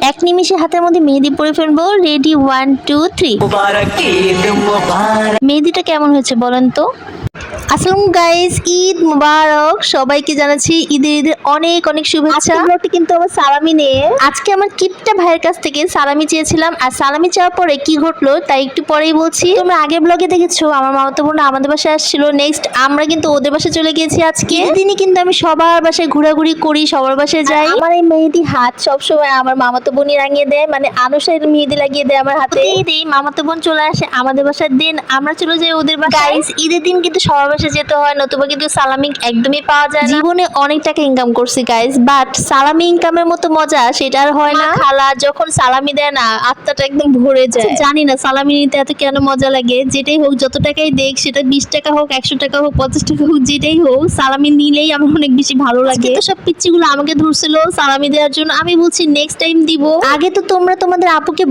এক নিমিষে হাতের মধ্যে মেহেদি পরে ফেলবো। রেডি, 1 2 3। মেহেদিটা কেমন হয়েছে বলেন তো? আসসালামু গাইস, ঈদ মুবারক। সবাইকে জানাচ্ছি ঈদের অনেক অনেক শুভেচ্ছা। ব্লগটি কিন্তু আমার সালামি নিয়ে। আজকে আমার কিপটা ভাইয়ের কাছ থেকে সালামি চেয়েছিলাম, আর সালামি চাওয়ার পরে কি ঘটলো তাই একটু পরেই বলছি। তোমরা আগের ব্লগে দেখেছো আমার মামাতো বোন আমাদের বাসায় আসছিল, নেক্সট আমরা কিন্তু ওদের বাসায় চলে গিয়েছি। আজকে দিনই কিন্তু আমি সবার বাসায় ঘোরাঘুরি করি, সবার বাসায় যাই। আমার এই মেহেদি হাত সবসময় আমার মামাতো বোনই রাঙিয়ে দেয়, মানে আনুষের মেহেদি লাগিয়ে দেয় আমার হাতে। ঈদে মামাতো বোন চলে আসে আমাদের বাসার দিন, আমরা চলে যাই ওদের বাসায়। গাইস, ঈদের দিন কিন্তু সবার বাসায় যেতে হয়, নতুবা কিন্তু সালামি একদমই পাওয়া যায় না। জীবনে অনেক টাকা ইনকাম করছি গাইস, বাট সালামি ইনকামের মতো মজা সেটা আর হয় না। খালা যখন সালামি দেয় না, আত্মাটা একদম ভরে যায়। জানি না সালামি নিতে এত কেন মজা লাগে। যেটাই হোক, যত টাকাই দেখ, সেটা 20 টাকা হোক, 100 টাকা হোক, 50 টাকা হোক, যেটাই হোক, সালামি নিলেই আমার অনেক বেশি ভালো লাগে। তো সব পিচ্চিগুলো আমাকে ধরছিল সালামি দেওয়ার জন্য, আমি বলছি নেক্সট টাইম দিব। আগে তো তোমরা তোমাদের আপুকে